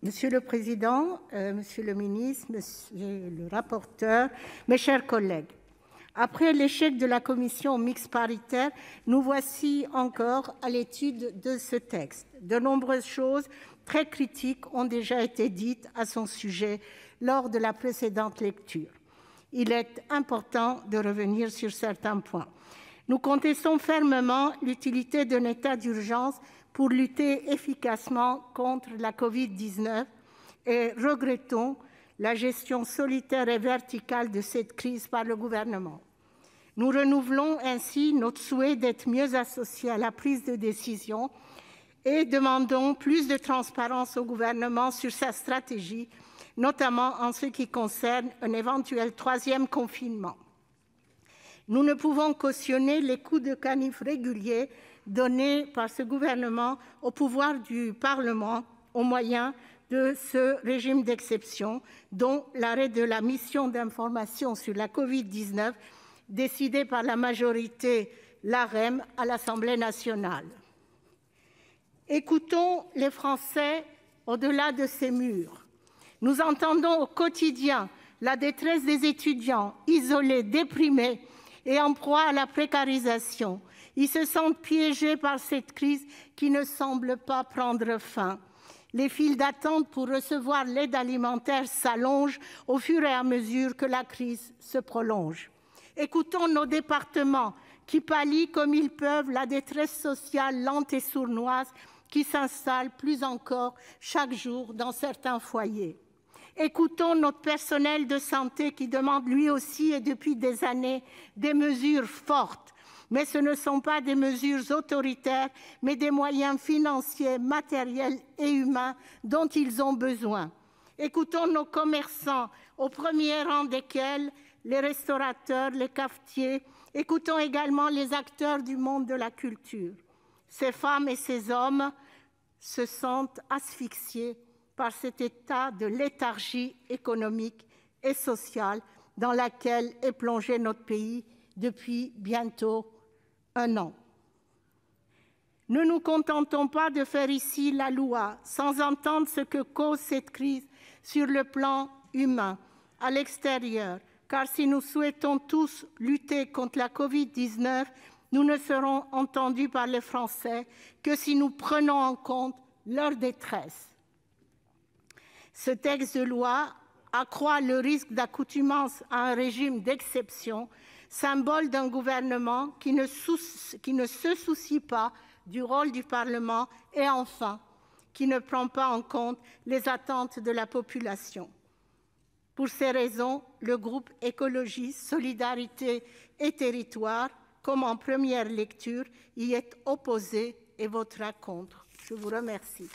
Monsieur le président, monsieur le ministre, monsieur le rapporteur, mes chers collègues, après l'échec de la commission mixte paritaire, nous voici encore à l'étude de ce texte. De nombreuses choses très critiques ont déjà été dites à son sujet lors de la précédente lecture. Il est important de revenir sur certains points. Nous contestons fermement l'utilité d'un état d'urgence pour lutter efficacement contre la Covid-19 et regrettons la gestion solitaire et verticale de cette crise par le gouvernement. Nous renouvelons ainsi notre souhait d'être mieux associés à la prise de décision et demandons plus de transparence au gouvernement sur sa stratégie, notamment en ce qui concerne un éventuel troisième confinement. Nous ne pouvons cautionner les coups de canif réguliers donnés par ce gouvernement au pouvoir du Parlement au moyen de ce régime d'exception, dont l'arrêt de la mission d'information sur la Covid-19 décidé par la majorité LaREM à l'Assemblée nationale. Écoutons les Français au-delà de ces murs. Nous entendons au quotidien la détresse des étudiants isolés, déprimés et en proie à la précarisation. Ils se sentent piégés par cette crise qui ne semble pas prendre fin. Les files d'attente pour recevoir l'aide alimentaire s'allongent au fur et à mesure que la crise se prolonge. Écoutons nos départements qui pallient comme ils peuvent la détresse sociale lente et sournoise qui s'installe plus encore chaque jour dans certains foyers. Écoutons notre personnel de santé qui demande lui aussi et depuis des années des mesures fortes. Mais ce ne sont pas des mesures autoritaires, mais des moyens financiers, matériels et humains dont ils ont besoin. Écoutons nos commerçants, au premier rang desquels les restaurateurs, les cafetiers. Écoutons également les acteurs du monde de la culture. Ces femmes et ces hommes se sentent asphyxiés par cet état de léthargie économique et sociale dans laquelle est plongé notre pays depuis bientôt 1 an. Ne nous contentons pas de faire ici la loi sans entendre ce que cause cette crise sur le plan humain, à l'extérieur, car si nous souhaitons tous lutter contre la Covid-19, nous ne serons entendus par les Français que si nous prenons en compte leur détresse. Ce texte de loi accroît le risque d'accoutumance à un régime d'exception, symbole d'un gouvernement qui ne se soucie pas du rôle du Parlement et enfin, qui ne prend pas en compte les attentes de la population. Pour ces raisons, le groupe Écologiste, Solidarité et Territoires, comme en première lecture, y est opposé et votera contre. Je vous remercie.